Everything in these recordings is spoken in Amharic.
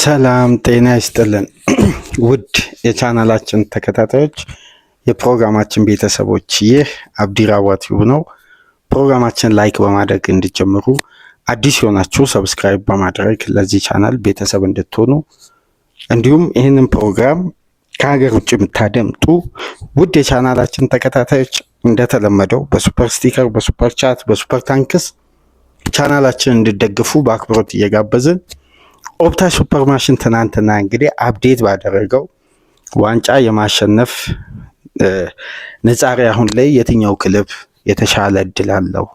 ሰላም ጤና ይስጥልን ውድ የቻናላችን ተከታታዮች የፕሮግራማችን ቤተሰቦች ይህ አብዲራዋ ቲዩብ ነው። ፕሮግራማችን ላይክ በማድረግ እንድትጀምሩ አዲስ የሆናችሁ ሰብስክራይብ በማድረግ ለዚህ ቻናል ቤተሰብ እንድትሆኑ እንዲሁም ይህንን ፕሮግራም ከሀገር ውጭ የምታደምጡ ውድ የቻናላችን ተከታታዮች እንደተለመደው በሱፐር ስቲከር፣ በሱፐር ቻት፣ በሱፐር ታንክስ ቻናላችን እንድትደግፉ በአክብሮት እየጋበዝን ኦፕታ ሱፐር ማሽን ትናንትና እንግዲህ አፕዴት ባደረገው ዋንጫ የማሸነፍ ንጻሬ አሁን ላይ የትኛው ክለብ የተሻለ እድል አለው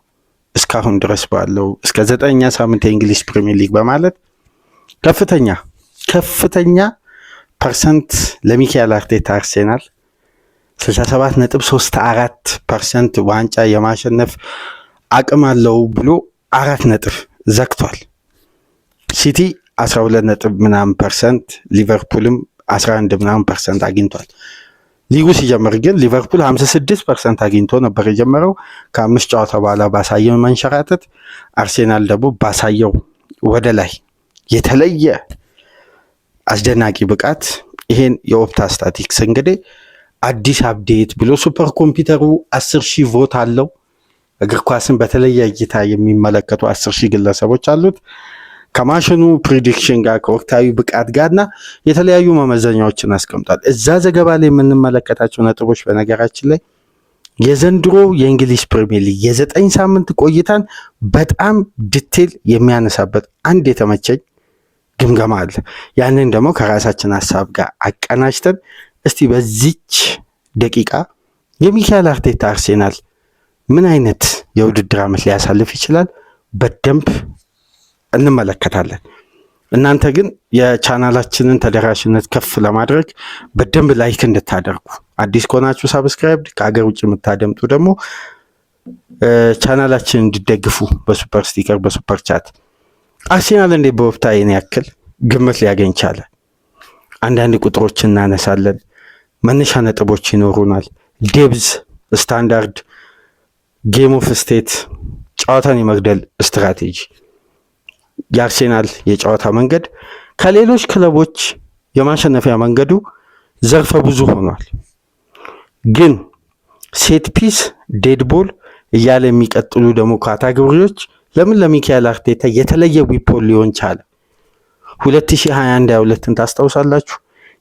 እስካሁን ድረስ ባለው እስከ 9ኛ ሳምንት የእንግሊዝ ፕሪሚየር ሊግ በማለት ከፍተኛ ፐርሰንት ለሚካኤል አርቴታ አርሴናል 67.34% ዋንጫ የማሸነፍ አቅም አለው ብሎ 4 ነጥብ ዘግቷል። ሲቲ 12% ሊቨርፑልም 11% አግኝቷል። ሊጉ ሲጀምር ግን ሊቨርፑል 56% አግኝቶ ነበር የጀመረው። ከ5 ጨዋታ በኋላ ባሳየው መንሸራተት አርሴናል ደግሞ ባሳየው ወደ ላይ የተለየ አስደናቂ ብቃት ይሄን የኦፕታ ስታቲክስ እንግዲህ አዲስ አፕዴት ብሎ ሱፐር ኮምፒውተሩ 10,000 ቮት አለው። እግር ኳስን በተለየ እይታ የሚመለከቱ 10,000 ግለሰቦች አሉት። ከማሽኑ ፕሪዲክሽን ጋር ከወቅታዊ ብቃት ጋርና የተለያዩ መመዘኛዎችን አስቀምጧል። እዛ ዘገባ ላይ የምንመለከታቸው ነጥቦች በነገራችን ላይ የዘንድሮ የእንግሊዝ ፕሪሚየር ሊግ የ9 ሳምንት ቆይታን በጣም ዲቴል የሚያነሳበት አንድ የተመቸኝ ግምገማ አለ። ያንን ደግሞ ከራሳችን ሀሳብ ጋር አቀናጅተን እስቲ በዚች ደቂቃ የሚካኤል አርቴታ አርሴናል ምን አይነት የውድድር ዓመት ሊያሳልፍ ይችላል በደንብ እንመለከታለን። እናንተ ግን የቻናላችንን ተደራሽነት ከፍ ለማድረግ በደንብ ላይክ እንድታደርጉ፣ አዲስ ከሆናችሁ ሳብስክራይብ፣ ከሀገር ውጭ የምታደምጡ ደግሞ ቻናላችንን እንድትደግፉ በሱፐር ስቲከር፣ በሱፐር ቻት። አርሴናል እንዴት በወፍታ ይህን ያክል ግምት ሊያገኝ ቻለ? አንዳንድ ቁጥሮች እናነሳለን፣ መነሻ ነጥቦች ይኖሩናል። ዴብዝ፣ ስታንዳርድ፣ ጌም ኦፍ ስቴት፣ ጨዋታን የመግደል ስትራቴጂ፣ የአርሴናል የጨዋታ መንገድ ከሌሎች ክለቦች የማሸነፊያ መንገዱ ዘርፈ ብዙ ሆኗል። ግን ሴት ፒስ፣ ዴድ ቦል እያለ የሚቀጥሉ ደግሞ ካታጎሪዎች ለምን ለሚካኤል አርቴታ የተለየ ዊፖን ሊሆን ቻለ? 2021-22ን ታስታውሳላችሁ?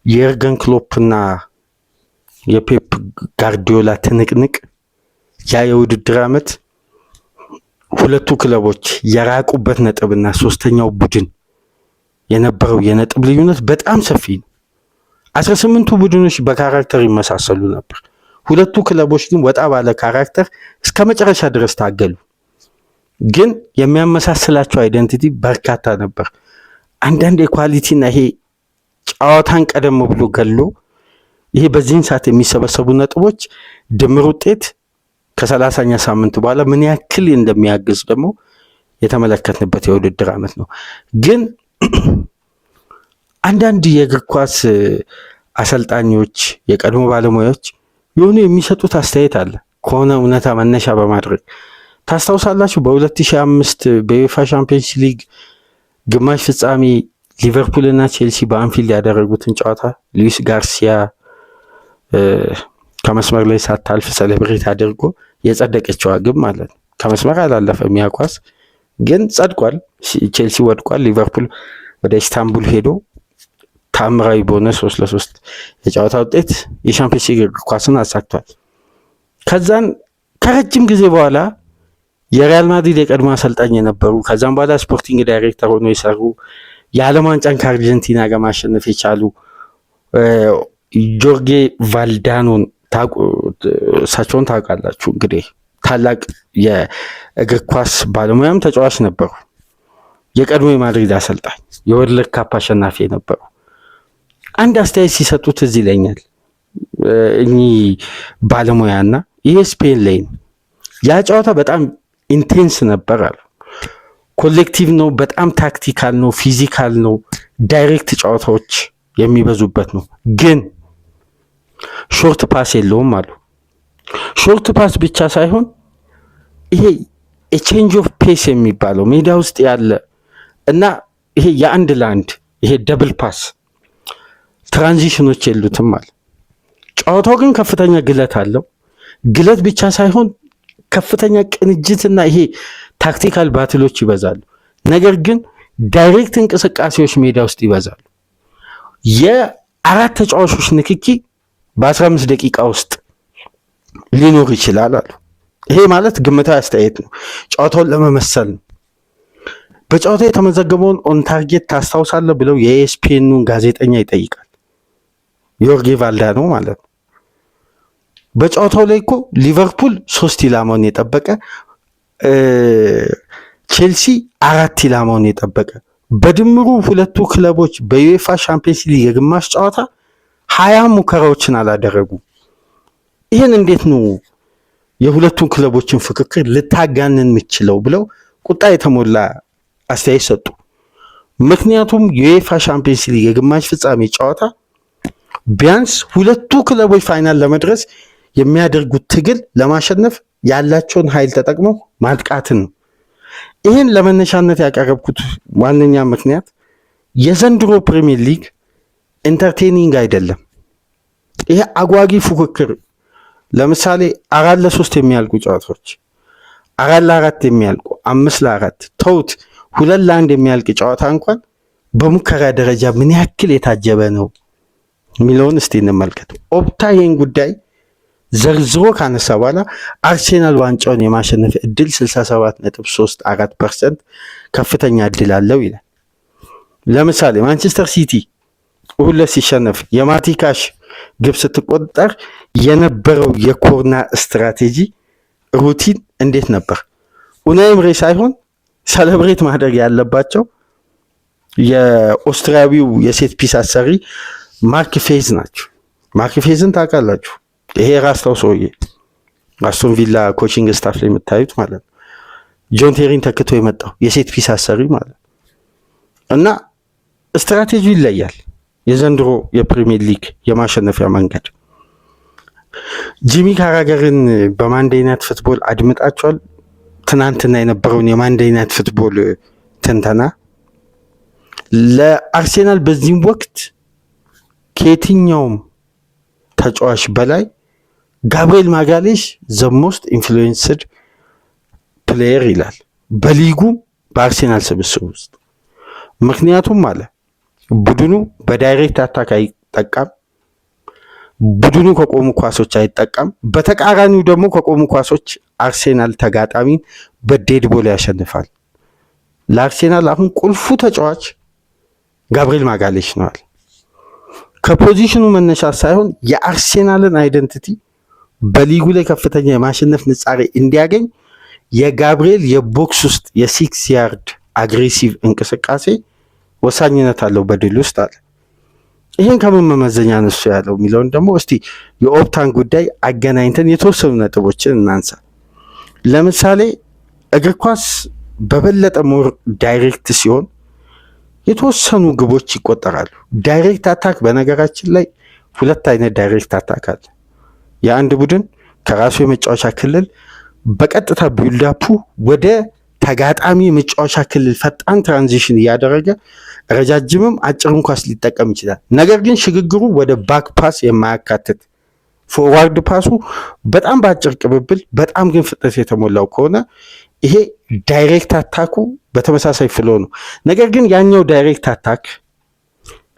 የኤርገን ክሎፕና የፔፕ ጋርዲዮላ ትንቅንቅ፣ ያ የውድድር ዓመት ሁለቱ ክለቦች የራቁበት ነጥብና ሶስተኛው ቡድን የነበረው የነጥብ ልዩነት በጣም ሰፊ ነው። 18ቱ ቡድኖች በካራክተር ይመሳሰሉ ነበር። ሁለቱ ክለቦች ግን ወጣ ባለ ካራክተር እስከ መጨረሻ ድረስ ታገሉ። ግን የሚያመሳስላቸው አይደንቲቲ በርካታ ነበር። አንዳንድ የኳሊቲና ይሄ ጨዋታን ቀደም ብሎ ገሎ ይሄ በዚህን ሰዓት የሚሰበሰቡ ነጥቦች ድምር ውጤት ከ30ኛ ሳምንት በኋላ ምን ያክል እንደሚያግዝ ደግሞ የተመለከትንበት የውድድር ዓመት ነው። ግን አንዳንድ የእግር ኳስ አሰልጣኞች፣ የቀድሞ ባለሙያዎች የሆኑ የሚሰጡት አስተያየት አለ ከሆነ እውነታ መነሻ በማድረግ ታስታውሳላችሁ? በ2005 በዩኤፋ ቻምፒየንስ ሊግ ግማሽ ፍጻሜ ሊቨርፑልና ቼልሲ በአንፊልድ ያደረጉትን ጨዋታ ሉዊስ ጋርሲያ ከመስመር ላይ ሳታልፍ ሴሌብሬት አድርጎ የጸደቀችው ግብ ማለት ከመስመር አላለፈም። ያ ኳስ ግን ጸድቋል። ቼልሲ ወድቋል። ሊቨርፑል ወደ ኢስታንቡል ሄዶ ታምራዊ በሆነ 3-3 የጨዋታ ውጤት የቻምፒየንስ ሊግ እግር ኳስን አሳክቷል። ከዛን ከረጅም ጊዜ በኋላ የሪያል ማድሪድ የቀድሞ አሰልጣኝ የነበሩ ከዛም በኋላ ስፖርቲንግ ዳይሬክተር ሆኖ የሰሩ የዓለም ዋንጫን ከአርጀንቲና ጋር ማሸነፍ የቻሉ ጆርጌ ቫልዳኖን እሳቸውን ታውቃላችሁ። እንግዲህ ታላቅ የእግር ኳስ ባለሙያም ተጫዋች ነበሩ። የቀድሞ የማድሪድ አሰልጣኝ፣ የወርልድ ካፕ አሸናፊ የነበሩ አንድ አስተያየት ሲሰጡ ትዝ ይለኛል እኚህ ባለሙያና ይሄ ስፔን ላይ ነው። ያ ጨዋታ በጣም ኢንቴንስ ነበር አሉ። ኮሌክቲቭ ነው፣ በጣም ታክቲካል ነው፣ ፊዚካል ነው፣ ዳይሬክት ጨዋታዎች የሚበዙበት ነው። ግን ሾርት ፓስ የለውም አሉ። ሾርት ፓስ ብቻ ሳይሆን ይሄ ቼንጅ ኦፍ ፔስ የሚባለው ሜዳ ውስጥ ያለ እና ይሄ የአንድ ለአንድ ይሄ ደብል ፓስ ትራንዚሽኖች የሉትም ማለት። ጨዋታው ግን ከፍተኛ ግለት አለው። ግለት ብቻ ሳይሆን ከፍተኛ ቅንጅትና ይሄ ታክቲካል ባትሎች ይበዛሉ። ነገር ግን ዳይሬክት እንቅስቃሴዎች ሜዳ ውስጥ ይበዛሉ። የአራት ተጫዋቾች ንክኪ በ15 ደቂቃ ውስጥ ሊኖር ይችላል አሉ። ይሄ ማለት ግምታዊ አስተያየት ነው፣ ጨዋታውን ለመመሰል ነው። በጨዋታው የተመዘገበውን ኦን ታርጌት ታስታውሳለህ ብለው የኤስፒኤኑን ጋዜጠኛ ይጠይቃል። ዮርጌ ቫልዳኖ ማለት ነው። በጨዋታው ላይ እኮ ሊቨርፑል 3 ኢላማውን የጠበቀ ቼልሲ 4 ኢላማውን የጠበቀ በድምሩ ሁለቱ ክለቦች በዩኤፋ ሻምፒየንስ ሊግ የግማሽ ጨዋታ 20 ሙከራዎችን አላደረጉ። ይህን እንዴት ነው የሁለቱን ክለቦችን ፍክክር ልታጋንን የምችለው ብለው ቁጣ የተሞላ አስተያየት ሰጡ። ምክንያቱም የዩኤፋ ሻምፒየንስ ሊግ የግማሽ ፍጻሜ ጨዋታ ቢያንስ ሁለቱ ክለቦች ፋይናል ለመድረስ የሚያደርጉት ትግል ለማሸነፍ ያላቸውን ኃይል ተጠቅመው ማጥቃትን ነው። ይህን ለመነሻነት ያቀረብኩት ዋነኛ ምክንያት የዘንድሮ ፕሪሚየር ሊግ ኢንተርቴኒንግ አይደለም። ይሄ አጓጊ ፉክክር ለምሳሌ 4-3 የሚያልቁ ጨዋታዎች፣ 4-4 የሚያልቁ 5-4 ተውት 2-1 የሚያልቅ ጨዋታ እንኳን በሙከራ ደረጃ ምን ያክል የታጀበ ነው የሚለውን እስቲ እንመልከት። ኦፕታ ይህን ጉዳይ ዘርዝሮ ካነሳ በኋላ አርሴናል ዋንጫውን የማሸነፍ እድል 67.34% ከፍተኛ እድል አለው ይላል። ለምሳሌ ማንቸስተር ሲቲ ሁለት ሲሸነፍ የማቲካሽ ግብ ስትቆጠር የነበረው የኮርና ስትራቴጂ ሩቲን እንዴት ነበር? ኡናይ ኤምሬ ሳይሆን ሰለብሬት ማድረግ ያለባቸው የኦስትሪያዊው የሴት ፒስ አሰሪ ማርክ ፌዝ ናቸው። ማርክ ፌዝን ታውቃላችሁ? ይሄ ራስታው ሰውዬ አስቶን ቪላ ኮቺንግ ስታፍ ላይ የምታዩት ማለት ነው። ጆን ቴሪን ተክቶ የመጣው የሴት ፒስ አሰሪ ማለት ነው። እና ስትራቴጂው ይለያል። የዘንድሮ የፕሪሚየር ሊግ የማሸነፊያ መንገድ ጂሚ ካራገርን በማንዴይ ናይት ፉትቦል አድምጣችኋል? ትናንትና የነበረውን የማንዴይ ናይት ፉትቦል ትንተና ለአርሴናል በዚህም ወቅት ከየትኛውም ተጫዋች በላይ ጋብሪኤል ማጋሌሽ ዘ ሞስት ኢንፍሉዌንስድ ፕሌየር ይላል በሊጉ በአርሴናል ስብስብ ውስጥ። ምክንያቱም አለ ቡድኑ በዳይሬክት አታክ አይጠቃም፣ ቡድኑ ከቆሙ ኳሶች አይጠቃም። በተቃራኒው ደግሞ ከቆሙ ኳሶች አርሴናል ተጋጣሚን በዴድ ቦል ያሸንፋል። ለአርሴናል አሁን ቁልፉ ተጫዋች ጋብሪኤል ማጋሌሽ ነዋል። ከፖዚሽኑ መነሻ ሳይሆን የአርሴናልን አይደንቲቲ በሊጉ ላይ ከፍተኛ የማሸነፍ ንጻሬ እንዲያገኝ የጋብሪኤል የቦክስ ውስጥ የ6 ያርድ አግሬሲቭ እንቅስቃሴ ወሳኝነት አለው በድል ውስጥ አለ። ይህን ከምን መመዘኛ ነሱ ያለው የሚለውን ደግሞ እስቲ የኦፕታን ጉዳይ አገናኝተን የተወሰኑ ነጥቦችን እናንሳ። ለምሳሌ እግር ኳስ በበለጠ ሞር ዳይሬክት ሲሆን የተወሰኑ ግቦች ይቆጠራሉ። ዳይሬክት አታክ በነገራችን ላይ 2 አይነት ዳይሬክት አታክ አለ። የአንድ ቡድን ከራሱ የመጫወቻ ክልል በቀጥታ ቢልዳፑ ወደ ተጋጣሚ የመጫወቻ ክልል ፈጣን ትራንዚሽን እያደረገ ረጃጅምም አጭርም ኳስ ሊጠቀም ይችላል። ነገር ግን ሽግግሩ ወደ ባክ ፓስ የማያካትት ፎርዋርድ ፓሱ በጣም በአጭር ቅብብል በጣም ግን ፍጥነት የተሞላው ከሆነ ይሄ ዳይሬክት አታኩ በተመሳሳይ ፍሎ ነው። ነገር ግን ያኛው ዳይሬክት አታክ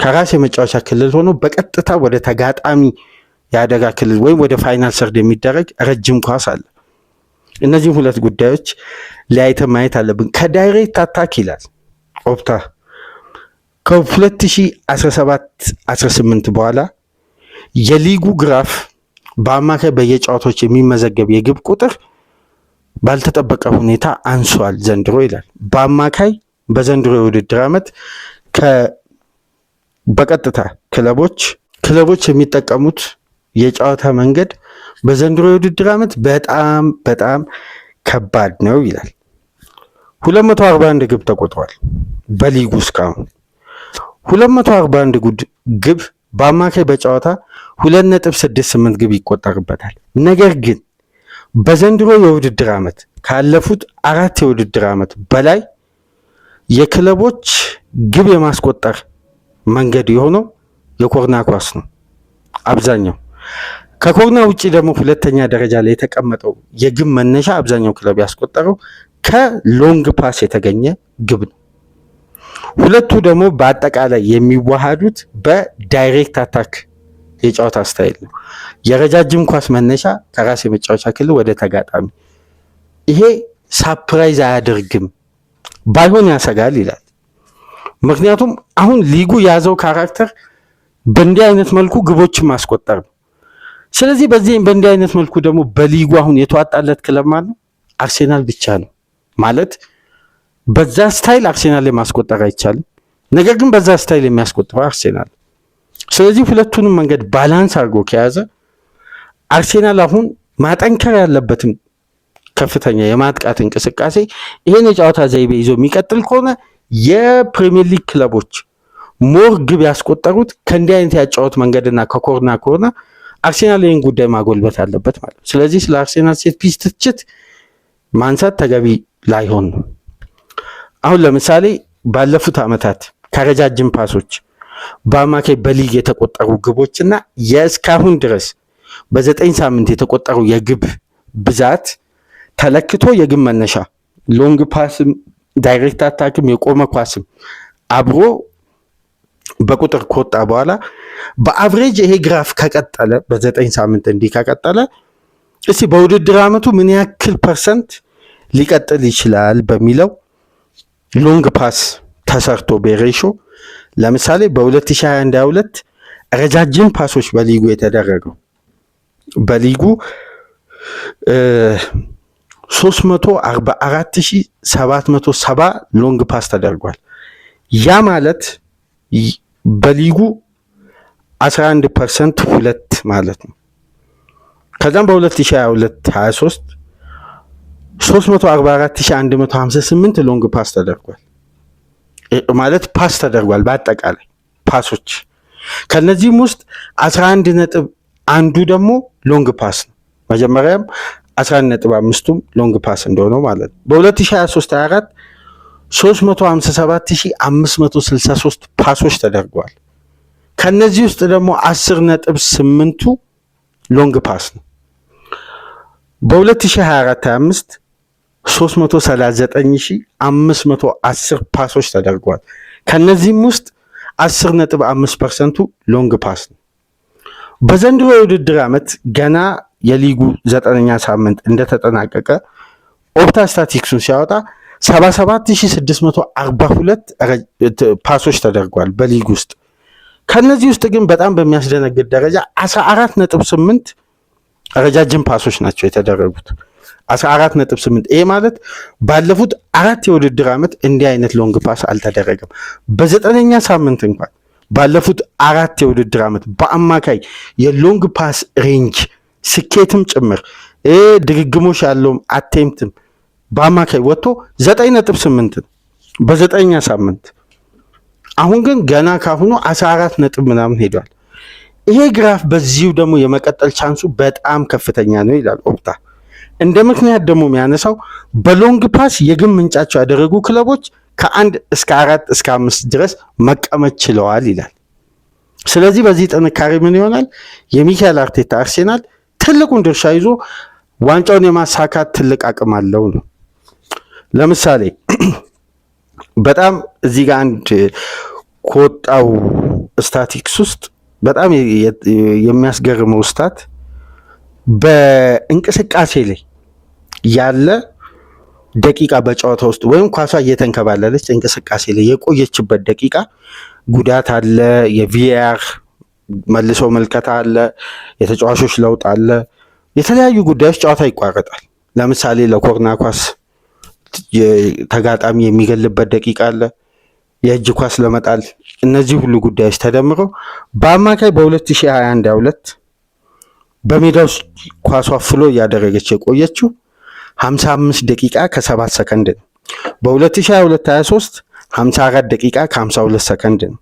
ከራስ የመጫወቻ ክልል ሆኖ በቀጥታ ወደ ተጋጣሚ የአደጋ ክልል ወይም ወደ ፋይናል ሰርድ የሚደረግ ረጅም ኳስ አለ። እነዚህም ሁለት ጉዳዮች ለያይተን ማየት አለብን። ከዳይሬክት አታክ ይላል ኦፕታ ከ2017-18 በኋላ የሊጉ ግራፍ በአማካይ በየጨዋታዎች የሚመዘገብ የግብ ቁጥር ባልተጠበቀ ሁኔታ አንሷል ዘንድሮ ይላል። በአማካይ በዘንድሮ የውድድር ዓመት በቀጥታ ክለቦች የሚጠቀሙት የጨዋታ መንገድ በዘንድሮ የውድድር ዓመት በጣም በጣም ከባድ ነው ይላል። 241 ግብ ተቆጥሯል በሊጉ እስካሁን 241 ግብ በአማካይ በጨዋታ 2.68 ግብ ይቆጠርበታል። ነገር ግን በዘንድሮ የውድድር ዓመት ካለፉት 4 የውድድር ዓመት በላይ የክለቦች ግብ የማስቆጠር መንገድ የሆነው የኮርና ኳስ ነው አብዛኛው። ከኮርና ውጪ ደግሞ ሁለተኛ ደረጃ ላይ የተቀመጠው የግብ መነሻ አብዛኛው ክለብ ያስቆጠረው ከሎንግ ፓስ የተገኘ ግብ ነው። ሁለቱ ደግሞ በአጠቃላይ የሚዋሃዱት በዳይሬክት አታክ የጨዋታ ስታይል ነው። የረጃጅም ኳስ መነሻ ከራስ የመጫወቻ ክልል ወደ ተጋጣሚ። ይሄ ሳፕራይዝ አያደርግም፣ ባይሆን ያሰጋል ይላል። ምክንያቱም አሁን ሊጉ የያዘው ካራክተር በእንዲህ አይነት መልኩ ግቦችን ማስቆጠር ነው። ስለዚህ በእንዲህ አይነት መልኩ ደግሞ በሊጉ አሁን የተዋጣለት ክለብ ማለት ነው አርሴናል ብቻ ነው። ማለት በዛ ስታይል አርሴናል ላይ ማስቆጠር አይቻልም፣ ነገር ግን በዛ ስታይል የሚያስቆጥረው አርሴናል። ስለዚህ ሁለቱንም መንገድ ባላንስ አድርጎ ከያዘ አርሴናል አሁን ማጠንከር ያለበትም ከፍተኛ የማጥቃት እንቅስቃሴ ይሄን የጨዋታ ዘይቤ ይዞ የሚቀጥል ከሆነ የፕሪሚየር ሊግ ክለቦች ሞር ግብ ያስቆጠሩት ከእንዲህ አይነት ያጫወት መንገድና ከኮርና ከሆነ አርሴናል ይህን ጉዳይ ማጎልበት አለበት ማለት ነው። ስለዚህ ስለ አርሴናል ሴት ፒስ ትችት ማንሳት ተገቢ ላይሆን ነው። አሁን ለምሳሌ ባለፉት ዓመታት ከረጃጅም ፓሶች በአማካይ በሊግ የተቆጠሩ ግቦችና የእስካሁን ድረስ በ9 ሳምንት የተቆጠሩ የግብ ብዛት ተለክቶ የግብ መነሻ ሎንግ ፓስም ዳይሬክት አታክም የቆመ ኳስም አብሮ በቁጥር ከወጣ በኋላ በአቭሬጅ ይሄ ግራፍ ከቀጠለ በ9 ሳምንት እንዲህ ከቀጠለ እስቲ በውድድር ዓመቱ ምን ያክል ፐርሰንት ሊቀጥል ይችላል በሚለው ሎንግ ፓስ ተሰርቶ በሬሾ ለምሳሌ በ2021-22 ረጃጅም ፓሶች በሊጉ የተደረገው በሊጉ 344770 ሎንግ ፓስ ተደርጓል። ያ ማለት በሊጉ 11% ሁለት ማለት ነው። ከዛም በ2022-23 344158 ሎንግ ፓስ ተደርጓል ማለት ፓስ ተደርጓል በአጠቃላይ ፓሶች። ከነዚህም ውስጥ 11.1 ደግሞ ሎንግ ፓስ ነው። መጀመሪያም 11.5ቱም ሎንግ ፓስ እንደሆነው ማለት ነው። በ2023-24 357563 ፓሶች ተደርገዋል። ከነዚህ ውስጥ ደግሞ 10.8ቱ ሎንግ ፓስ ነው። በ2024-25 339510 ፓሶች ተደርገዋል። ከነዚህም ውስጥ 10.5%ቱ ሎንግ ፓስ ነው። በዘንድሮ የውድድር ዓመት ገና የሊጉ 9ኛ ሳምንት እንደተጠናቀቀ ኦፕታ ስታቲክሱን ሲያወጣ 77642 ፓሶች ተደርጓል በሊግ ውስጥ። ከነዚህ ውስጥ ግን በጣም በሚያስደነግጥ ደረጃ 14.8 ረጃጅም ፓሶች ናቸው የተደረጉት። 14.8 ይሄ ማለት ባለፉት 4 የውድድር ዓመት እንዲህ አይነት ሎንግ ፓስ አልተደረገም። በ9ኛ ሳምንት እንኳን ባለፉት 4 የውድድር ዓመት በአማካይ የሎንግ ፓስ ሬንጅ ስኬትም ጭምር ድግግሞሽ ያለውም አቴምፕትም በአማካይ ወጥቶ 9.8 በ9ኛ ሳምንት። አሁን ግን ገና ካሁኑ 14 ነጥብ ምናምን ሄዷል። ይሄ ግራፍ በዚሁ ደግሞ የመቀጠል ቻንሱ በጣም ከፍተኛ ነው ይላል ኦፕታ። እንደ ምክንያት ደግሞ የሚያነሳው በሎንግ ፓስ የግብ ምንጫቸው ያደረጉ ክለቦች ከ1 እስከ 4 እስከ 5 ድረስ መቀመጥ ችለዋል ይላል። ስለዚህ በዚህ ጥንካሬ ምን ይሆናል? የሚካኤል አርቴታ አርሴናል ትልቁን ድርሻ ይዞ ዋንጫውን የማሳካት ትልቅ አቅም አለው ነው። ለምሳሌ በጣም እዚህ ጋር አንድ ከወጣው ስታቲክስ ውስጥ በጣም የሚያስገርመው ስታት በእንቅስቃሴ ላይ ያለ ደቂቃ በጨዋታ ውስጥ ወይም ኳሷ እየተንከባለለች እንቅስቃሴ ላይ የቆየችበት ደቂቃ ጉዳት አለ፣ የቪአር መልሶ መልከታ አለ፣ የተጫዋቾች ለውጥ አለ፣ የተለያዩ ጉዳዮች ጨዋታ ይቋረጣል። ለምሳሌ ለኮርና ኳስ ተጋጣሚ የሚገልበት ደቂቃ አለ፣ የእጅ ኳስ ለመጣል። እነዚህ ሁሉ ጉዳዮች ተደምረው በአማካይ በ2021-22 በሜዳ ውስጥ ኳሷ ፍሎ እያደረገች የቆየችው 55 ደቂቃ ከ7 ሰከንድ ነው። በ2022-23 54 ደቂቃ ከ52 ሰከንድ ነው።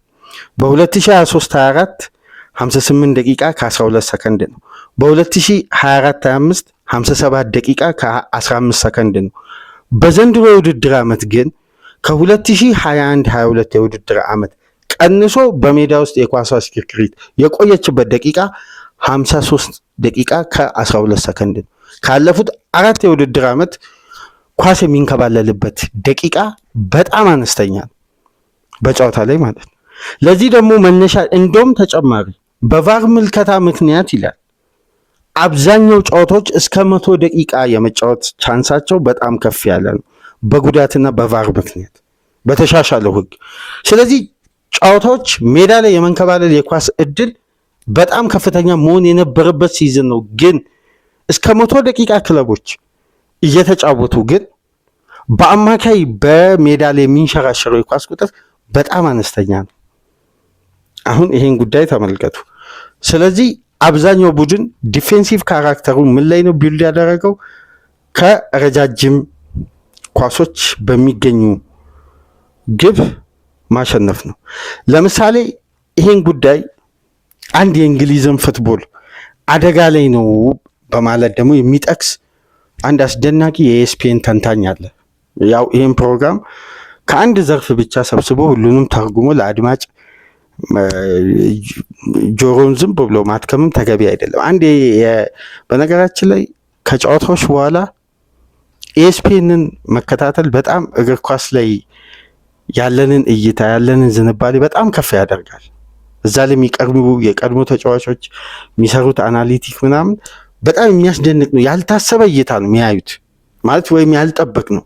በ2023-24 58 ደቂቃ ከ12 ሰከንድ ነው። በ2024-25 57 ደቂቃ ከ15 ሰከንድ ነው። በዘንድሮ የውድድር ዓመት ግን ከ2021-22 የውድድር ዓመት ቀንሶ በሜዳ ውስጥ የኳሷ ሽክርክሪት የቆየችበት ደቂቃ 53 ደቂቃ ከ12 ሰከንድ ነው። ካለፉት 4 የውድድር ዓመት ኳስ የሚንከባለልበት ደቂቃ በጣም አነስተኛ ነው በጨዋታ ላይ ማለት ነው። ለዚህ ደግሞ መነሻ እንደውም ተጨማሪ በቫር ምልከታ ምክንያት ይላል አብዛኛው ጨዋታዎች እስከ 100 ደቂቃ የመጫወት ቻንሳቸው በጣም ከፍ ያለ ነው በጉዳትና በቫር ምክንያት በተሻሻለው ሕግ። ስለዚህ ጨዋታዎች ሜዳ ላይ የመንከባለል የኳስ እድል በጣም ከፍተኛ መሆን የነበረበት ሲዝን ነው። ግን እስከ 100 ደቂቃ ክለቦች እየተጫወቱ ግን በአማካይ በሜዳ ላይ የሚንሸራሸረው የኳስ ቁጥር በጣም አነስተኛ ነው። አሁን ይሄን ጉዳይ ተመልከቱ። ስለዚህ አብዛኛው ቡድን ዲፌንሲቭ ካራክተሩ ምን ላይ ነው ቢልድ ያደረገው? ከረጃጅም ኳሶች በሚገኙ ግብ ማሸነፍ ነው። ለምሳሌ ይሄን ጉዳይ አንድ የእንግሊዝን ፉትቦል አደጋ ላይ ነው በማለት ደግሞ የሚጠቅስ አንድ አስደናቂ የኤስፒኤን ተንታኝ አለ። ያው ይህን ፕሮግራም ከአንድ ዘርፍ ብቻ ሰብስቦ ሁሉንም ተርጉሞ ለአድማጭ ጆሮን ዝም ብሎ ማትከምም ተገቢ አይደለም። አንድ በነገራችን ላይ ከጨዋታዎች በኋላ ኤስፒኤንን መከታተል በጣም እግር ኳስ ላይ ያለንን እይታ ያለንን ዝንባሌ በጣም ከፍ ያደርጋል። እዛ ላይ የሚቀርቡ የቀድሞ ተጫዋቾች የሚሰሩት አናሊቲክ ምናምን በጣም የሚያስደንቅ ነው። ያልታሰበ እይታ ነው የሚያዩት ማለት ወይም ያልጠበቅ ነው።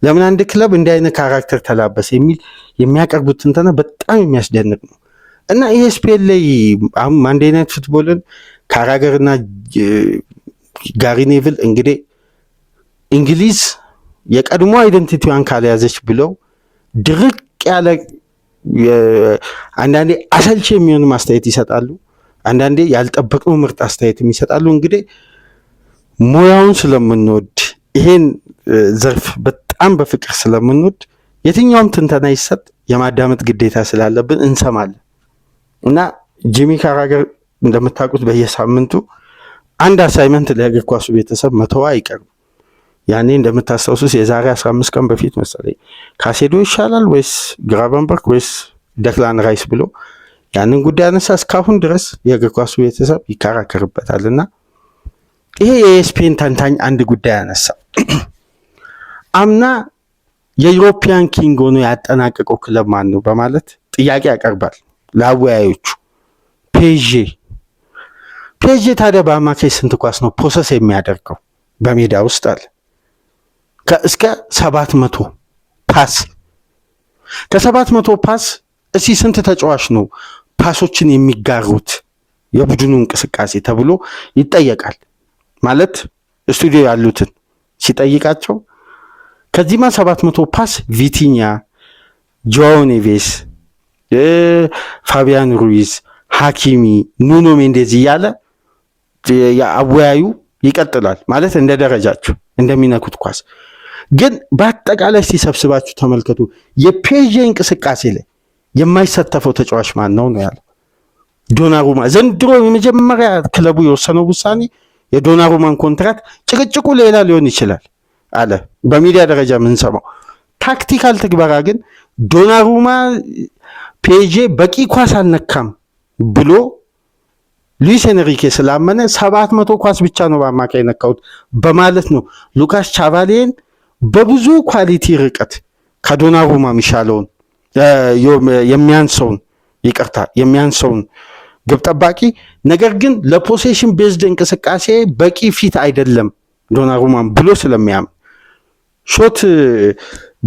ለምን አንድ ክለብ እንዲህ አይነት ካራክተር ተላበሰ የሚል የሚያቀርቡት ትንተና በጣም የሚያስደንቅ ነው። እና ኢኤስፒኤን ላይ አሁን ማንዴይ ናይት ፉትቦልን ካራገርና ጋሪ ኔቭል እንግዲህ እንግሊዝ የቀድሞ አይደንቲቲዋን ካልያዘች ብለው ድርቅ ያለ አንዳንዴ አሰልቺ የሚሆን ማስተያየት ይሰጣሉ። አንዳንዴ ያልጠበቅነው ምርጥ አስተያየትም ይሰጣሉ። እንግዲህ ሙያውን ስለምንወድ ይሄን ዘርፍ በጣም በፍቅር ስለምንወድ የትኛውም ትንተና ይሰጥ የማዳመጥ ግዴታ ስላለብን እንሰማለን። እና ጂሚ ካራገር እንደምታውቁት በየሳምንቱ አንድ አሳይመንት ለእግር ኳሱ ቤተሰብ መተዋ አይቀርም። ያኔ እንደምታስታውሱት የዛሬ 15 ቀን በፊት መሰለኝ ካሴዶ ይሻላል ወይስ ግራቨንበርግ ወይስ ደክላን ራይስ ብሎ ያንን ጉዳይ አነሳ። እስካሁን ድረስ የእግር ኳሱ ቤተሰብ ይከራከርበታልና ይሄ የኤስፒኤን ተንታኝ አንድ ጉዳይ አነሳ። አምና የዩሮፒያን ኪንግ ሆኖ ያጠናቀቀው ክለብ ማን ነው በማለት ጥያቄ ያቀርባል ለአወያዮቹ። ፔዤ ታዲያ በአማካይ ስንት ኳስ ነው ፖሰስ የሚያደርገው በሜዳ ውስጥ አለ? እስከ 700 ፓስ። ከ700 ፓስ እስኪ ስንት ተጫዋች ነው ፓሶችን የሚጋሩት የቡድኑ እንቅስቃሴ ተብሎ ይጠየቃል። ማለት ስቱዲዮ ያሉትን ሲጠይቃቸው ከዚህማ 700 ፓስ ቪቲኛ፣ ጆዋው ኔቬስ፣ ፋቢያን ሩይዝ፣ ሐኪሚ፣ ኑኖ ሜንዴዝ እያለ አወያዩ ይቀጥላል። ማለት እንደ ደረጃቸው እንደሚነኩት ኳስ ግን በአጠቃላይ ሲሰብስባችሁ ተመልከቱ። የፔዤ እንቅስቃሴ ላይ የማይሳተፈው ተጫዋች ማን ነው ነው ያለው ዶናሩማ። ዘንድሮ የመጀመሪያ ክለቡ የወሰነው ውሳኔ የዶናሩማን ኮንትራክት ጭቅጭቁ ሌላ ሊሆን ይችላል አለ በሚዲያ ደረጃ የምንሰማው። ታክቲካል ትግበራ ግን ዶናሩማ ፔዤ በቂ ኳስ አልነካም ብሎ ሉዊስ ኤንሪኬ ስላመነ 700 ኳስ ብቻ ነው በአማካይ ነካውት በማለት ነው ሉካስ ቻቫሌን በብዙ ኳሊቲ ርቀት ከዶናሩማ የሚሻለውን የሚያንሰውን ግብ ጠባቂ ነገር ግን ለፖሴሽን ቤዝድ እንቅስቃሴ በቂ ፊት አይደለም ዶናሩማን ብሎ ስለሚያምን ሾት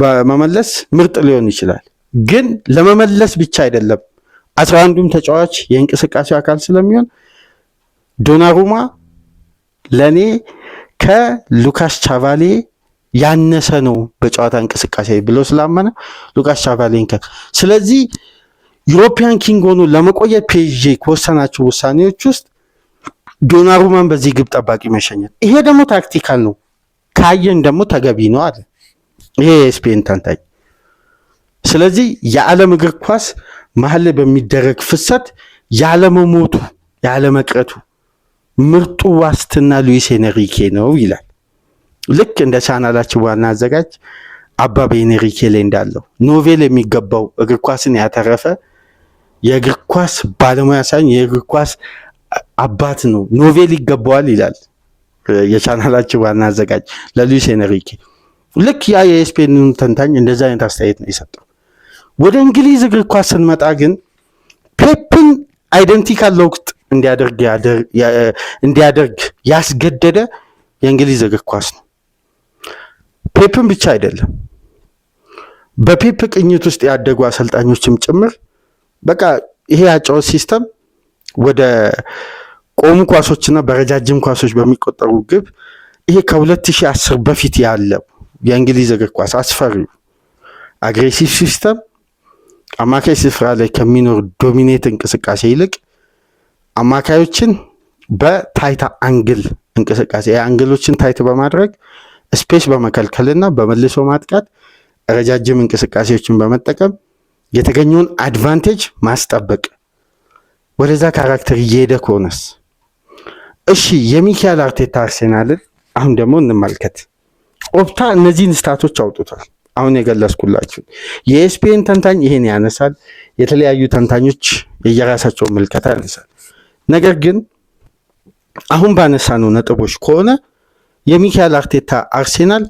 በመመለስ ምርጥ ሊሆን ይችላል። ግን ለመመለስ ብቻ አይደለም 11ዱም ተጫዋች የእንቅስቃሴው አካል ስለሚሆን ዶናሩማ ለኔ ከሉካስ ቻቫሌ ያነሰ ነው በጨዋታ እንቅስቃሴ ብሎ ስላመነ ሉካስ ቻቫሌን ስለዚህ ዩሮፒያን ኪንግ ሆኖ ለመቆየት ፔዤ ከወሰናቸው ውሳኔዎች ውስጥ ዶናሩማን በዚህ ግብ ጠባቂ መሸኘት፣ ይሄ ደግሞ ታክቲካል ነው ካየን ደግሞ ተገቢ ነው አለ ይሄ የስፔን ተንታኝ። ስለዚህ የዓለም እግር ኳስ መሀል ላይ በሚደረግ ፍሰት ያለመሞቱ ያለመቅረቱ ምርጡ ዋስትና ሉዊስ ኤንሪኬ ነው ይላል። ልክ እንደ ቻናላችን ዋና አዘጋጅ አባቤ ኤንሪኬ ላይ እንዳለው ኖቬል የሚገባው እግር ኳስን ያተረፈ የእግር ኳስ ባለሙያ ሳይሆን የእግር ኳስ አባት ነው፣ ኖቬል ይገባዋል ይላል የቻናላችን ዋና አዘጋጅ ለሉዊስ ኤንሪኬ። ልክ ያ የኤስፔንን ተንታኝ እንደዛ አይነት አስተያየት ነው የሰጠው። ወደ እንግሊዝ እግር ኳስ ስንመጣ ግን ፔፕን አይደንቲካል ለውጥ እንዲያደርግ ያስገደደ የእንግሊዝ እግር ኳስ ነው። ፔፕን ብቻ አይደለም፣ በፔፕ ቅኝት ውስጥ ያደጉ አሰልጣኞችም ጭምር በቃ ይሄ ያጫወት ሲስተም ወደ ቆሙ ኳሶችና በረጃጅም ኳሶች በሚቆጠሩ ግብ ይሄ ከ2010 በፊት ያለው የእንግሊዝ እግር ኳስ አስፈሪው አግሬሲቭ ሲስተም አማካይ ስፍራ ላይ ከሚኖር ዶሚኔት እንቅስቃሴ ይልቅ አማካዮችን በታይታ አንግል እንቅስቃሴ አንግሎችን ታይት በማድረግ ስፔስ በመከልከልና በመልሶ ማጥቃት ረጃጅም እንቅስቃሴዎችን በመጠቀም የተገኘውን አድቫንቴጅ ማስጠበቅ ወደዛ ካራክተር እየሄደ ከሆነስ እሺ የሚካኤል አርቴታ አርሴናልን አሁን ደግሞ እንመልከት። ኦፕታ እነዚህን ስታቶች አውጥቷል። አሁን የገለጽኩላችሁ የኤስፒኤን ተንታኝ ይሄን ያነሳል፣ የተለያዩ ተንታኞች የየራሳቸውን ምልከታ ያነሳል። ነገር ግን አሁን ባነሳነው ነጥቦች ከሆነ የሚካኤል አርቴታ አርሴናል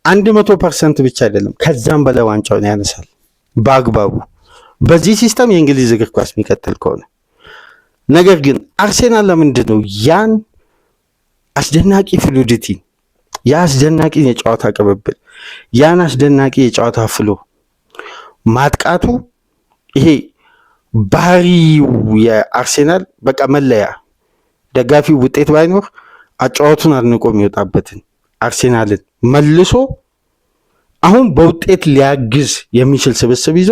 100% ብቻ አይደለም ከዛም በላይ ዋንጫውን ያነሳል በአግባቡ በዚህ ሲስተም የእንግሊዝ እግር ኳስ የሚቀጥል ከሆነ። ነገር ግን አርሴናል ለምንድን ነው ያን አስደናቂ ፍሉዲቲ ያ አስደናቂ የጨዋታ ቅብብል ያን አስደናቂ የጨዋታ ፍሎ ማጥቃቱ ይሄ ባህሪው የአርሴናል በቃ መለያ ደጋፊው ውጤት ባይኖር አጫዋቱን አድንቆ የሚወጣበትን አርሴናልን መልሶ አሁን በውጤት ሊያግዝ የሚችል ስብስብ ይዞ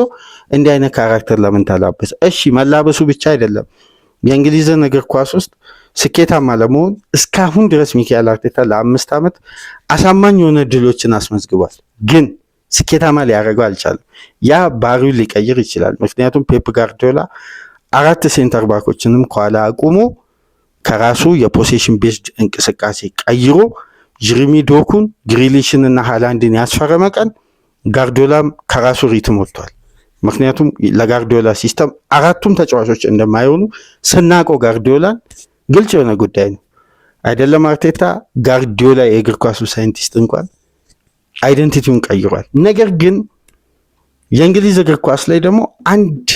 እንዲህ አይነት ካራክተር ለምን ተላበሰ? እሺ መላበሱ ብቻ አይደለም የእንግሊዝን እግር ኳስ ውስጥ ስኬታማ ለመሆን እስካሁን ድረስ ሚካኤል አርቴታ ለ5 ዓመት አሳማኝ የሆነ ድሎችን አስመዝግቧል። ግን ስኬታማ ሊያደርገው አልቻለም። ያ ባህሪውን ሊቀይር ይችላል። ምክንያቱም ፔፕ ጋርዲዮላ 4 ሴንተር ባኮችንም ከኋላ አቁሞ ከራሱ የፖሴሽን ቤዝድ እንቅስቃሴ ቀይሮ ጀሬሚ ዶኩን ግሪሊሽን እና ሃላንድን ያስፈረመ ቀን ጋርዲዮላም ከራሱ ሪትም ወጥቷል። ምክንያቱም ለጋርዲዮላ ሲስተም 4ቱም ተጫዋቾች እንደማይሆኑ ስናውቀው ጋርዲዮላን ግልጽ የሆነ ጉዳይ ነው። አይደለም አርቴታ ጋርዲዮላ የእግር ኳሱ ሳይንቲስት እንኳን አይደንቲቲውን ቀይሯል። ነገር ግን የእንግሊዝ እግር ኳስ ላይ ደግሞ አንድ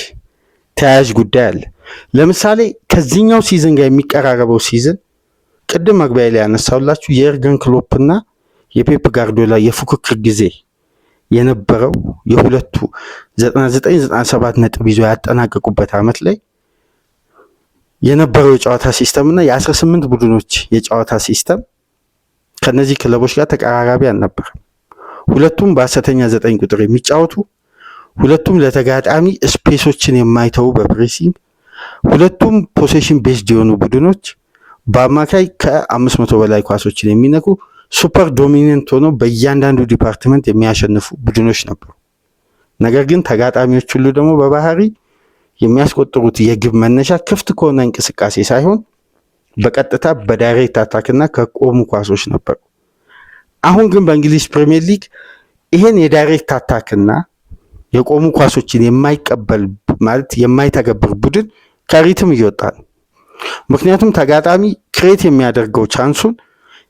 ተያያዥ ጉዳይ አለ። ለምሳሌ ከዚህኛው ሲዝን ጋር የሚቀራረበው ሲዝን ቅድም መግቢያ ላይ ያነሳውላችሁ የኤርገን ክሎፕና የፔፕ ጋርዲዮላ የፉክክር ጊዜ የነበረው የሁለቱ 99-97 ነጥብ ይዞ ያጠናቀቁበት ዓመት ላይ የነበረው የጨዋታ ሲስተም እና የ18 ቡድኖች የጨዋታ ሲስተም ከነዚህ ክለቦች ጋር ተቀራራቢ አልነበረም። ሁለቱም በ10ኛ 9 ቁጥር የሚጫወቱ፣ ሁለቱም ለተጋጣሚ ስፔሶችን የማይተው በፕሬሲንግ፣ ሁለቱም ፖሴሽን ቤዝድ የሆኑ ቡድኖች በአማካይ ከ500 በላይ ኳሶችን የሚነኩ ሱፐር ዶሚነንት ሆኖ በእያንዳንዱ ዲፓርትመንት የሚያሸንፉ ቡድኖች ነበሩ። ነገር ግን ተጋጣሚዎች ሁሉ ደግሞ በባህሪ የሚያስቆጥሩት የግብ መነሻ ክፍት ከሆነ እንቅስቃሴ ሳይሆን በቀጥታ በዳይሬክት አታክና ከቆሙ ኳሶች ነበሩ። አሁን ግን በእንግሊዝ ፕሪሚየር ሊግ ይሄን የዳይሬክት አታክና የቆሙ ኳሶችን የማይቀበል ማለት የማይተገብር ቡድን ከሪትም እየወጣ ነው። ምክንያቱም ተጋጣሚ ክሬት የሚያደርገው ቻንሱን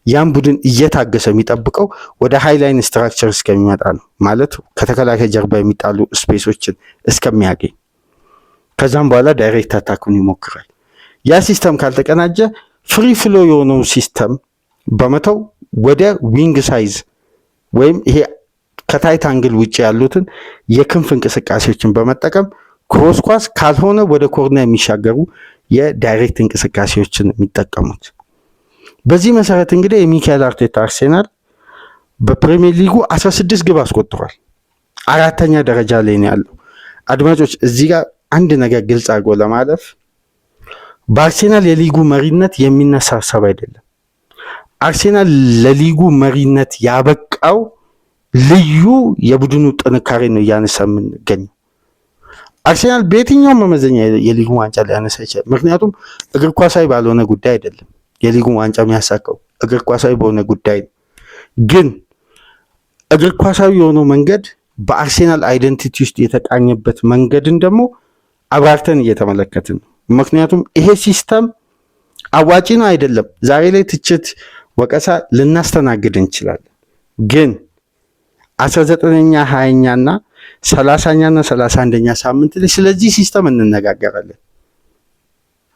ያን ቡድን እየታገሰ የሚጠብቀው ወደ ሃይላይን ስትራክቸር እስከሚመጣ ነው። ማለት ከተከላካይ ጀርባ የሚጣሉ ስፔሶችን እስከሚያገኝ ከዛም በኋላ ዳይሬክት አታኩን ይሞክራል። ያ ሲስተም ካልተቀናጀ ፍሪ ፍሎ የሆነው ሲስተም በመተው ወደ ዊንግ ሳይዝ ወይም ይሄ ከታይት አንግል ውጭ ያሉትን የክንፍ እንቅስቃሴዎችን በመጠቀም ክሮስ ኳስ ካልሆነ ወደ ኮርና የሚሻገሩ የዳይሬክት እንቅስቃሴዎችን የሚጠቀሙት። በዚህ መሰረት እንግዲህ የሚካኤል አርቴታ አርሴናል በፕሪሚየር ሊጉ 16 ግብ አስቆጥሯል። 4ኛ ደረጃ ላይ ነው ያለው። አድማጮች እዚህ ጋር አንድ ነገር ግልጽ አድርጎ ለማለፍ በአርሴናል የሊጉ መሪነት የሚነሳ ሀሳብ አይደለም። አርሴናል ለሊጉ መሪነት ያበቃው ልዩ የቡድኑ ጥንካሬ ነው እያነሳ የምንገኘው። አርሴናል በየትኛውም መመዘኛ የሊጉ ዋንጫ ሊያነሳ ይችላል። ምክንያቱም እግር ኳሳዊ ባልሆነ ጉዳይ አይደለም የሊጉን ዋንጫ የሚያሳካው እግር ኳሳዊ በሆነ ጉዳይ ነው። ግን እግር ኳሳዊ የሆነው መንገድ በአርሴናል አይደንቲቲ ውስጥ የተቃኘበት መንገድን ደግሞ አብራርተን እየተመለከትን ነው። ምክንያቱም ይሄ ሲስተም አዋጪ ነው አይደለም፣ ዛሬ ላይ ትችት፣ ወቀሳ ልናስተናግድ እንችላለን። ግን 19ኛ 20ኛና 30ኛና 31ኛ ሳምንት ላይ ስለዚህ ሲስተም እንነጋገራለን።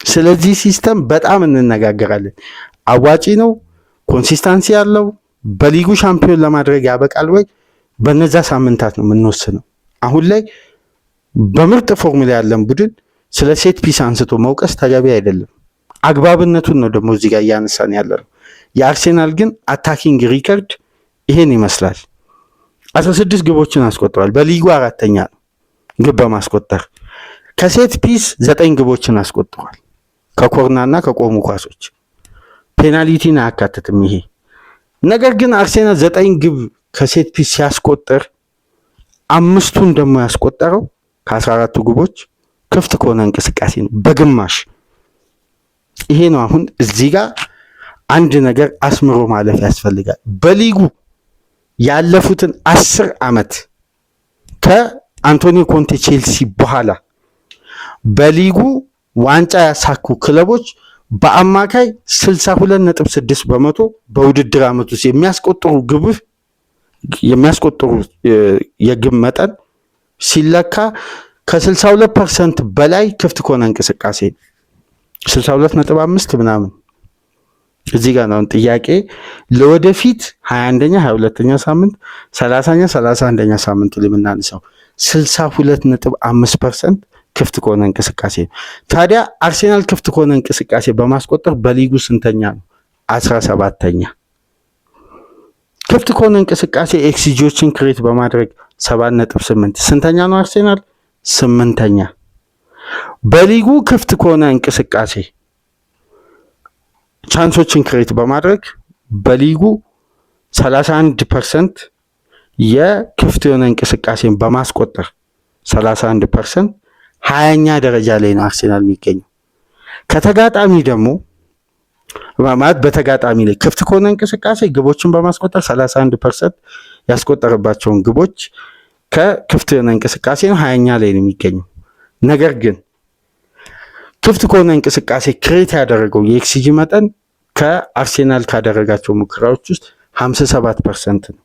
ስለዚህ ሲስተም በጣም እንነጋገራለን። አዋጪ ነው? ኮንሲስታንሲ ያለው? በሊጉ ሻምፒዮን ለማድረግ ያበቃል ወይ? በነዛ ሳምንታት ነው የምንወስነው። አሁን ላይ በምርጥ ፎርሙላ ያለን ቡድን ስለ ሴት ፒስ አንስቶ መውቀስ ተገቢ አይደለም። አግባብነቱን ነው ደግሞ እዚህ ጋር እያነሳን ያለ ነው። የአርሴናል ግን አታኪንግ ሪከርድ ይሄን ይመስላል። 16 ግቦችን አስቆጥሯል። በሊጉ 4ኛ ነው ግብ በማስቆጠር። ከሴት ፒስ 9 ግቦችን አስቆጥሯል። ከኮርናና ከቆሙ ኳሶች ፔናልቲን አያካትትም ይሄ። ነገር ግን አርሴናል 9 ግብ ከሴት ፒስ ሲያስቆጥር 5ቱን ደግሞ ያስቆጠረው ከ14ቱ ግቦች ክፍት ከሆነ እንቅስቃሴ ነው፣ በግማሽ። ይሄ ነው አሁን እዚህ ጋር አንድ ነገር አስምሮ ማለፍ ያስፈልጋል። በሊጉ ያለፉትን 10 ዓመት ከአንቶኒዮ ኮንቴ ቼልሲ በኋላ በሊጉ ዋንጫ ያሳኩ ክለቦች በአማካይ 62.6 በመቶ በውድድር ዓመት ውስጥ የሚያስቆጥሩ የግብ መጠን ሲለካ ከ62% በላይ ክፍት ከሆነ እንቅስቃሴ 62.5 ምናምን። እዚህ ጋር ነው ጥያቄ ለወደፊት 21ኛ 22ኛ ሳምንት 30ኛ 31ኛ ሳምንት ላይ የምናነሳው 62.5% ክፍት ከሆነ እንቅስቃሴ። ታዲያ አርሴናል ክፍት ከሆነ እንቅስቃሴ በማስቆጠር በሊጉ ስንተኛ ነው? 17ኛ። ክፍት ከሆነ እንቅስቃሴ ኤክስጂዎችን ክሬት በማድረግ 7.8 ስንተኛ ነው አርሴናል? 8ኛ። በሊጉ ክፍት ከሆነ እንቅስቃሴ ቻንሶችን ክሬት በማድረግ በሊጉ 31% የክፍት የሆነ እንቅስቃሴን በማስቆጠር 31% 20ኛ ደረጃ ላይ ነው አርሴናል የሚገኘው። ከተጋጣሚ ደግሞ ማለት በተጋጣሚ ላይ ክፍት ከሆነ እንቅስቃሴ ግቦችን በማስቆጠር 31% ያስቆጠረባቸውን ግቦች ከክፍት የሆነ እንቅስቃሴ ነው 20ኛ ላይ ነው የሚገኘው። ነገር ግን ክፍት ከሆነ እንቅስቃሴ ክሬት ያደረገው የኤክስጂ መጠን ከአርሴናል ካደረጋቸው ሙከራዎች ውስጥ 57% ነው።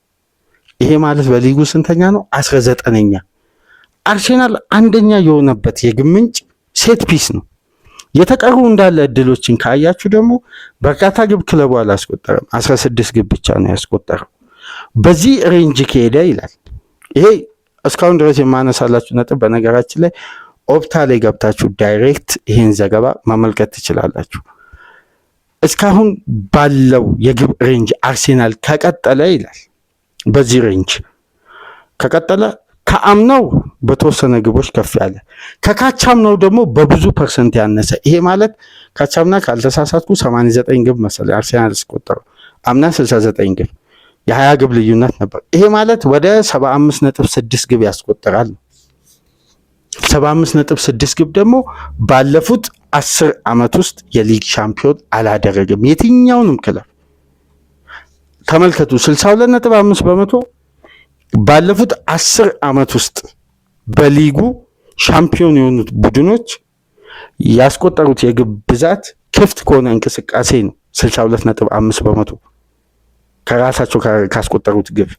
ይሄ ማለት በሊጉ ስንተኛ ነው? 19ኛ። አርሴናል አንደኛ የሆነበት የግብ ምንጭ ሴት ፒስ ነው። የተቀሩ እንዳለ እድሎችን ካያችሁ ደግሞ በርካታ ግብ ክለቡ አላስቆጠረም። 16 ግብ ብቻ ነው ያስቆጠረው። በዚህ ሬንጅ ከሄደ ይላል። ይሄ እስካሁን ድረስ የማነሳላችሁ ነጥብ በነገራችን ላይ ኦፕታ ላይ ገብታችሁ ዳይሬክት ይሄን ዘገባ መመልከት ትችላላችሁ። እስካሁን ባለው የግብ ሬንጅ አርሴናል ከቀጠለ ይላል፣ በዚህ ሬንጅ ከቀጠለ ከአምናው በተወሰነ ግቦች ከፍ ያለ ከካቻምናው ደግሞ በብዙ ፐርሰንት ያነሰ። ይሄ ማለት ካቻምና ካልተሳሳትኩ 89 ግብ መሰለኝ አርሴናል ያስቆጠረው፣ አምና 69 ግብ፣ የ20 ግብ ልዩነት ነበር። ይሄ ማለት ወደ 75.6 ግብ ያስቆጠራል። 75.6 ግብ ደግሞ ባለፉት 10 ዓመት ውስጥ የሊግ ሻምፒዮን አላደረገም የትኛውንም ክለብ። ተመልከቱ 62.5 በመቶ ባለፉት 10 ዓመት ውስጥ በሊጉ ሻምፒዮን የሆኑት ቡድኖች ያስቆጠሩት የግብ ብዛት ክፍት ከሆነ እንቅስቃሴ ነው። 62.5 በመቶ ከራሳቸው ካስቆጠሩት ግብ።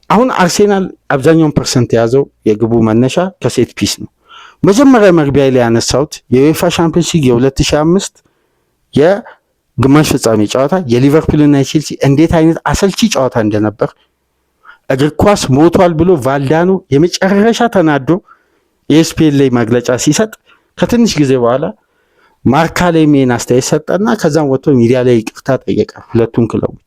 አሁን አርሴናል አብዛኛውን ፐርሰንት የያዘው የግቡ መነሻ ከሴት ፒስ ነው። መጀመሪያ መግቢያ ላይ ያነሳሁት የዩኤፋ ሻምፒዮንስ ሊግ የ2005 የግማሽ ፍጻሜ ጨዋታ የሊቨርፑልና የቼልሲ እንዴት አይነት አሰልቺ ጨዋታ እንደነበር፣ እግር ኳስ ሞቷል ብሎ ቫልዳኖ የመጨረሻ ተናዶ የኤስፒኤል ላይ መግለጫ ሲሰጥ ከትንሽ ጊዜ በኋላ ማርካ ላይ ሜን አስተያየት ሰጠና ከዛም ወጥቶ ሚዲያ ላይ ይቅርታ ጠየቀ። ሁለቱም ክለቦች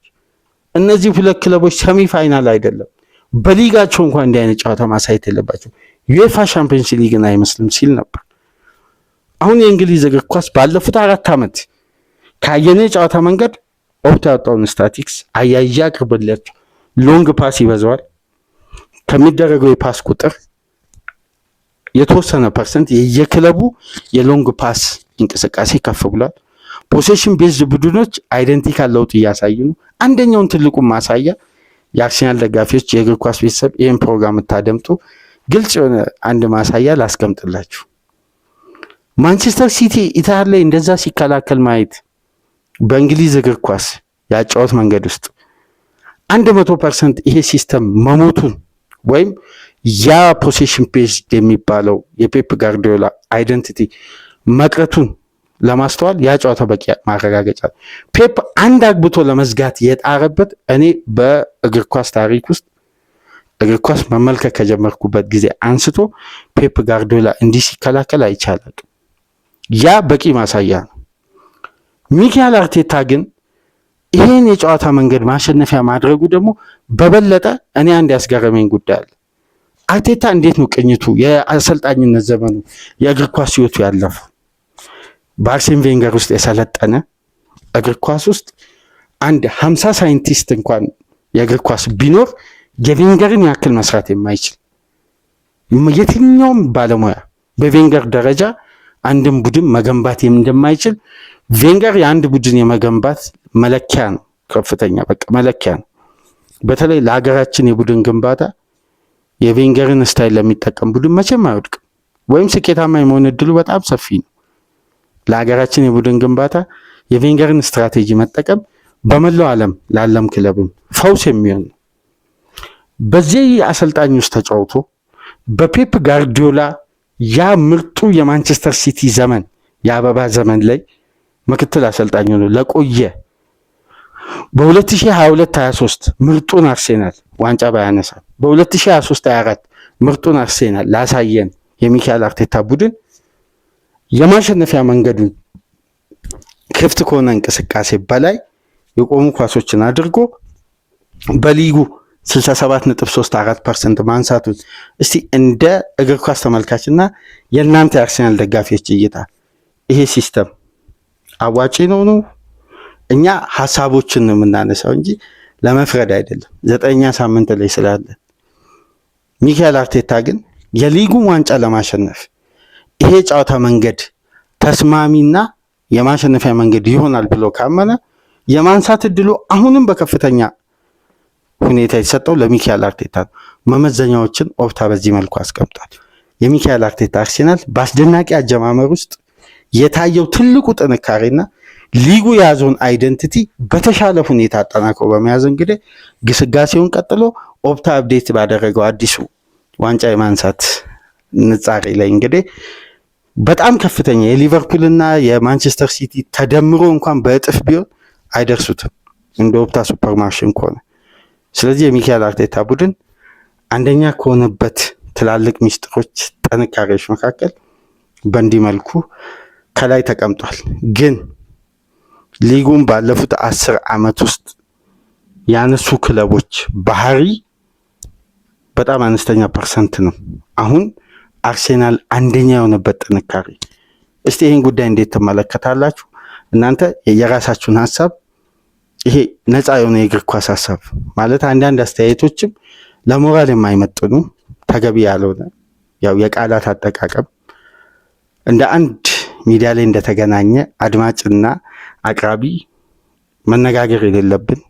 እነዚህ ሁለት ክለቦች ሰሚ ፋይናል አይደለም በሊጋቸው እንኳን እንዲህ አይነት ጨዋታ ማሳየት የለባቸው ዩኤፋ ሻምፒዮንስ ሊግን አይመስልም ሲል ነበር። አሁን የእንግሊዝ እግር ኳስ ባለፉት 4 ዓመት ካየነ ጨዋታ መንገድ ኦፕታ ያወጣውን ስታቲክስ አያይዣ አቅርብላችሁ። ሎንግ ፓስ ይበዛዋል። ከሚደረገው የፓስ ቁጥር የተወሰነ ፐርሰንት የየክለቡ የሎንግ ፓስ እንቅስቃሴ ከፍ ብሏል። ፖሴሽን ቤዝድ ቡድኖች አይደንቲካል ለውጥ እያሳዩ ነው። አንደኛውን ትልቁን ማሳያ የአርሴናል ደጋፊዎች፣ የእግር ኳስ ቤተሰብ ይህን ፕሮግራም የምታደምጡ ግልጽ የሆነ አንድ ማሳያ ላስቀምጥላችሁ። ማንቸስተር ሲቲ ኢታሊ ላይ እንደዛ ሲከላከል ማየት በእንግሊዝ እግር ኳስ ያጫወት መንገድ ውስጥ 100% ይሄ ሲስተም መሞቱን ወይም ያ ፖሴሽን ቤዝድ የሚባለው የፔፕ ጋርዲዮላ አይደንቲቲ መቅረቱን ለማስተዋል ያ ጨዋታ በቂ ማረጋገጫ። ፔፕ አንድ አግብቶ ለመዝጋት የጣረበት እኔ በእግር ኳስ ታሪክ ውስጥ እግር ኳስ መመልከት ከጀመርኩበት ጊዜ አንስቶ ፔፕ ጋርዲዮላ እንዲህ ሲከላከል አይቻልም። ያ በቂ ማሳያ ነው። ሚካኤል አርቴታ ግን ይሄን የጨዋታ መንገድ ማሸነፊያ ማድረጉ ደግሞ በበለጠ እኔ አንድ ያስገረመኝ ጉዳይ አለ። አርቴታ እንዴት ነው ቅኝቱ የአሰልጣኝነት ዘመኑ የእግር ኳስ ህይወቱ ያለፈው በአርሴን ቬንገር ውስጥ የሰለጠነ እግር ኳስ ውስጥ አንድ 50 ሳይንቲስት እንኳን የእግር ኳስ ቢኖር የቬንገርን ያክል መስራት የማይችል የትኛውም ባለሙያ በቬንገር ደረጃ አንድም ቡድን መገንባት እንደማይችል ቬንገር የአንድ ቡድን የመገንባት መለኪያ ነው። ከፍተኛ በቃ መለኪያ ነው። በተለይ ለሀገራችን የቡድን ግንባታ የቬንገርን ስታይል ለሚጠቀም ቡድን መቼም አይወድቅም ወይም ስኬታማ የመሆን እድሉ በጣም ሰፊ ነው። ለሀገራችን የቡድን ግንባታ የቬንገርን ስትራቴጂ መጠቀም በመላው ዓለም ላለም ክለብም ፈውስ የሚሆን ነው። በዚህ አሰልጣኝ ውስጥ ተጫውቶ በፔፕ ጋርዲዮላ ያ ምርጡ የማንቸስተር ሲቲ ዘመን የአበባ ዘመን ላይ ምክትል አሰልጣኝ ነው ለቆየ በ2022-23 ምርጡን አርሴናል ዋንጫ ባያነሳ በ2023-24 ምርጡን አርሴናል ላሳየን የሚካኤል አርቴታ ቡድን የማሸነፊያ መንገዱን ክፍት ከሆነ እንቅስቃሴ በላይ የቆሙ ኳሶችን አድርጎ በሊጉ 67.34% ማንሳቱን እስቲ እንደ እግር ኳስ ተመልካችና የእናንተ የአርሴናል ደጋፊዎች እይታ ይሄ ሲስተም አዋጪ ነው? እኛ ሐሳቦችን ነው የምናነሳው እንጂ ለመፍረድ አይደለም። 9ኛ ሳምንት ላይ ስላለን ሚካኤል አርቴታ ግን የሊጉን ዋንጫ ለማሸነፍ ይሄ ጨዋታ መንገድ ተስማሚና የማሸነፊያ መንገድ ይሆናል ብሎ ካመነ የማንሳት እድሉ አሁንም በከፍተኛ ሁኔታ የተሰጠው ለሚካኤል አርቴታ ነው። መመዘኛዎችን ኦፕታ በዚህ መልኩ አስቀምጧል። የሚካኤል አርቴታ አርሴናል በአስደናቂ አጀማመር ውስጥ የታየው ትልቁ ጥንካሬና ሊጉ የያዘውን አይደንቲቲ በተሻለ ሁኔታ አጠናክሮ በመያዝ እንግዲህ ግስጋሴውን ቀጥሎ ኦፕታ አፕዴት ባደረገው አዲሱ ዋንጫ የማንሳት ንጻሬ ላይ እንግዲህ በጣም ከፍተኛ የሊቨርፑልና የማንቸስተር ሲቲ ተደምሮ እንኳን በእጥፍ ቢሆን አይደርሱትም እንደ ኦፕታ ሱፐር ማርሽን ከሆነ። ስለዚህ የሚካኤል አርቴታ ቡድን አንደኛ ከሆነበት ትላልቅ ሚስጥሮች ጥንካሬዎች መካከል በእንዲህ መልኩ ከላይ ተቀምጧል። ግን ሊጉን ባለፉት 10 ዓመት ውስጥ ያነሱ ክለቦች ባህሪ በጣም አነስተኛ ፐርሰንት ነው። አሁን አርሴናል አንደኛ የሆነበት ጥንካሬ። እስቲ ይህን ጉዳይ እንዴት ትመለከታላችሁ? እናንተ የራሳችሁን ሀሳብ ይሄ ነፃ የሆነ የእግር ኳስ ሀሳብ ማለት አንዳንድ አስተያየቶችም ለሞራል የማይመጥኑ ተገቢ ያልሆነ ያው የቃላት አጠቃቀም እንደ አንድ ሚዲያ ላይ እንደተገናኘ አድማጭና አቅራቢ መነጋገር የሌለብን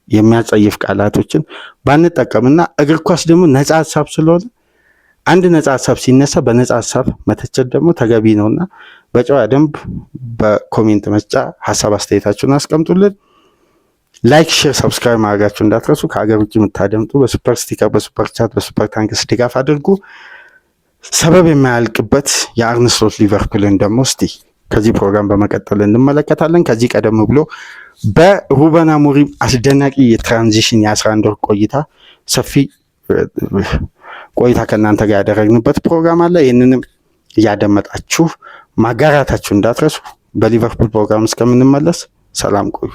የሚያጸይፍ ቃላቶችን ባንጠቀምና እግር ኳስ ደግሞ ነፃ ሀሳብ ስለሆነ አንድ ነፃ ሀሳብ ሲነሳ በነፃ ሀሳብ መተቸት ደግሞ ተገቢ ነውና በጨዋ ደንብ በኮሜንት መስጫ ሀሳብ አስተያየታችሁን አስቀምጡልን። ላይክ፣ ሼር፣ ሰብስክራይብ ማድረጋችሁ እንዳትረሱ። ከሀገር ውጭ የምታደምጡ በሱፐር ስቲከር፣ በሱፐር ቻት፣ በሱፐር ታንክስ ድጋፍ አድርጉ። ሰበብ የማያልቅበት የአርነ ስሎት ሊቨርፑልን ደግሞ እስቲ ከዚህ ፕሮግራም በመቀጠል እንመለከታለን። ከዚህ ቀደም ብሎ በሩበን አሞሪም አስደናቂ የትራንዚሽን የ11 ወር ቆይታ ሰፊ ቆይታ ከእናንተ ጋር ያደረግንበት ፕሮግራም አለ። ይህንንም እያደመጣችሁ ማጋራታችሁ እንዳትረሱ። በሊቨርፑል ፕሮግራም እስከምንመለስ ሰላም ቆዩ።